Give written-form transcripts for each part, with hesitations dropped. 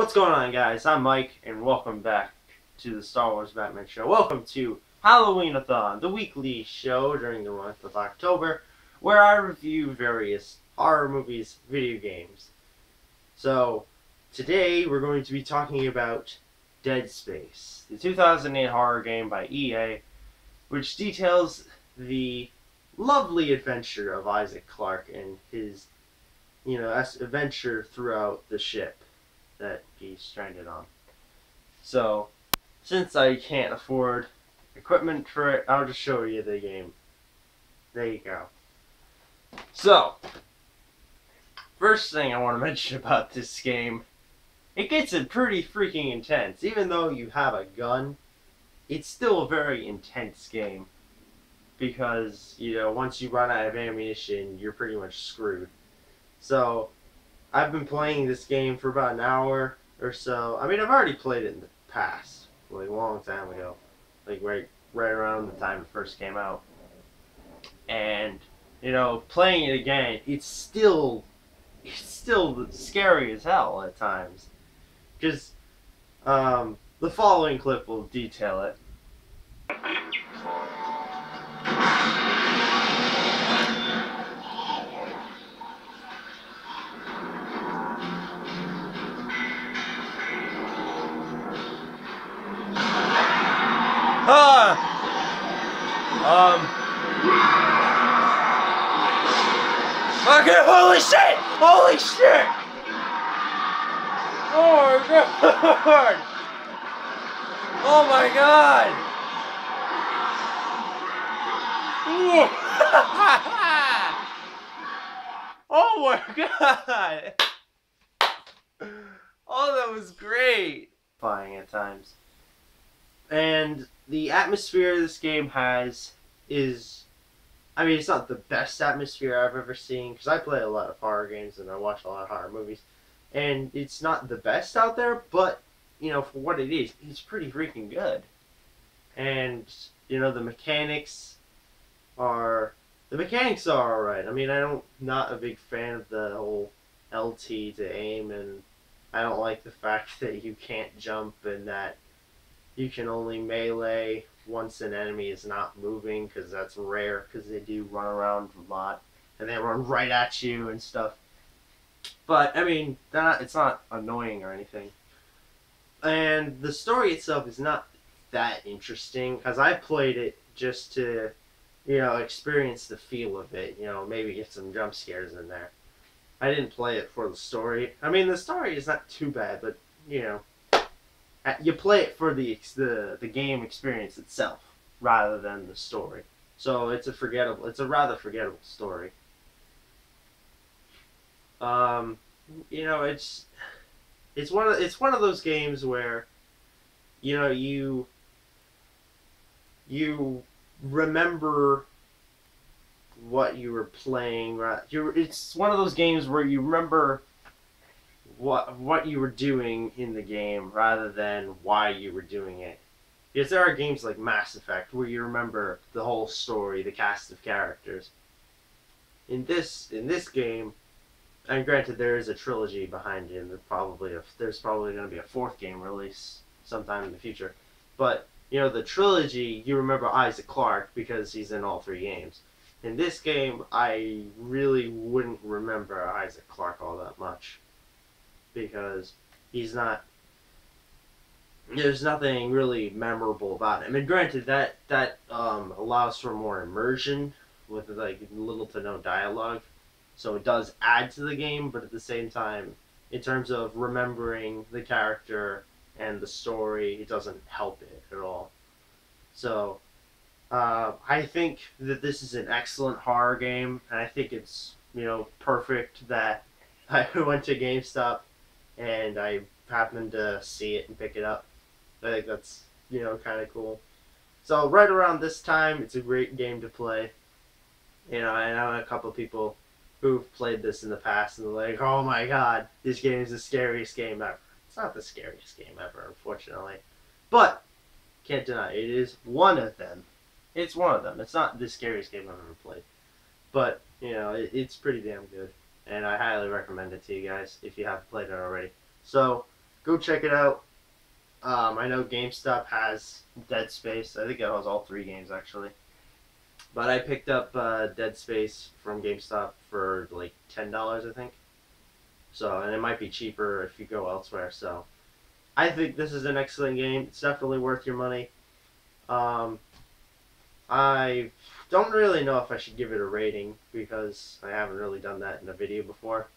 What's going on, guys? I'm Mike, and welcome back to the Star Wars Batman Show. Welcome to Halloweenathon, the weekly show during the month of October, where I review various horror movies, video games. So, today we're going to be talking about Dead Space, the 2008 horror game by EA, which details the lovely adventure of Isaac Clarke and his, adventure throughout the ship that he's stranded on. So, since I can't afford equipment for it, I'll just show you the game. There you go. So, first thing I want to mention about this game, it gets pretty freaking intense. Even though you have a gun, it's still a very intense game. Because, once you run out of ammunition, you're pretty much screwed. So, I've been playing this game for about an hour or so. I mean, I've already played it in the past, like a long time ago, like right around the time it first came out. And playing it again, it's still scary as hell at times. Just the following clip will detail it. Okay, holy shit! Holy shit! Oh my god! Oh my god! Oh my god! Oh, that was great! Flying at times. And the atmosphere this game is, I mean, it's not the best atmosphere I've ever seen, because I play a lot of horror games and I watch a lot of horror movies, and it's not the best out there, but, for what it is, it's pretty freaking good. And, the mechanics are alright. I mean, not a big fan of the whole LT to aim, and I don't like the fact that you can't jump and that you can only melee once an enemy is not moving, because that's rare, because they do run around a lot, and they run right at you and stuff. But, I mean, it's not annoying or anything. And the story itself is not that interesting, because I played it just to, experience the feel of it, maybe get some jump scares in there. I didn't play it for the story. I mean, the story is not too bad, but, you play it for the game experience itself rather than the story. So it's a rather forgettable story. It's one of those games where you remember what you were playing. It's one of those games where you remember what you were doing in the game rather than why you were doing it. Because there are games like Mass Effect where you remember the whole story, the cast of characters. In this game, and granted there is a trilogy behind it, and there's probably going to be a fourth game release sometime in the future. But the trilogy, you remember Isaac Clarke because he's in all three games. In this game, I really wouldn't remember Isaac Clarke all that much, because there's nothing really memorable about him. And granted, that allows for more immersion with like little to no dialogue, so it does add to the game, but at the same time, in terms of remembering the character and the story, it doesn't help it at all. So I think that this is an excellent horror game, and I think it's perfect that I went to GameStop and I happened to see it and pick it up. I think that's, kind of cool. So right around this time, it's a great game to play. I know a couple of people who've played this in the past and they're like, oh my god, this game is the scariest game ever. It's not the scariest game ever, unfortunately. But, can't deny, it is one of them. It's one of them. It's not the scariest game I've ever played. But, it's pretty damn good. And I highly recommend it to you guys if you haven't played it already. So, go check it out. I know GameStop has Dead Space. I think it has all 3 games actually. But I picked up Dead Space from GameStop for like $10, I think. So, and it might be cheaper if you go elsewhere. So, I think this is an excellent game. It's definitely worth your money. I don't really know if I should give it a rating because I haven't really done that in a video before.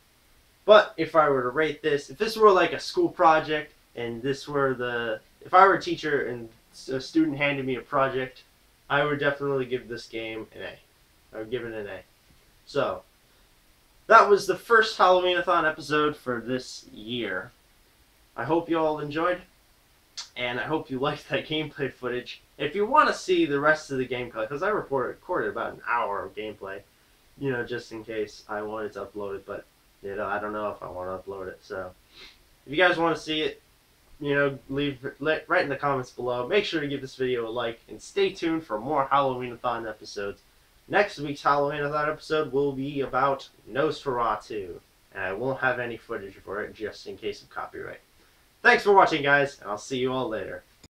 But if I were to rate this, if this were like a school project and if I were a teacher and a student handed me a project, I would definitely give this game an A. I would give it an A. So, that was the first Halloweenathon episode for this year. I hope you all enjoyed, and I hope you liked that gameplay footage. If you want to see the rest of the gameplay, because I recorded about an hour of gameplay, just in case I wanted to upload it, but, I don't know if I want to upload it, so. If you guys want to see it, write in the comments below. Make sure to give this video a like, and stay tuned for more Halloweenathon episodes. Next week's Halloweenathon episode will be about Nosferatu, and I won't have any footage for it just in case of copyright. Thanks for watching, guys, and I'll see you all later.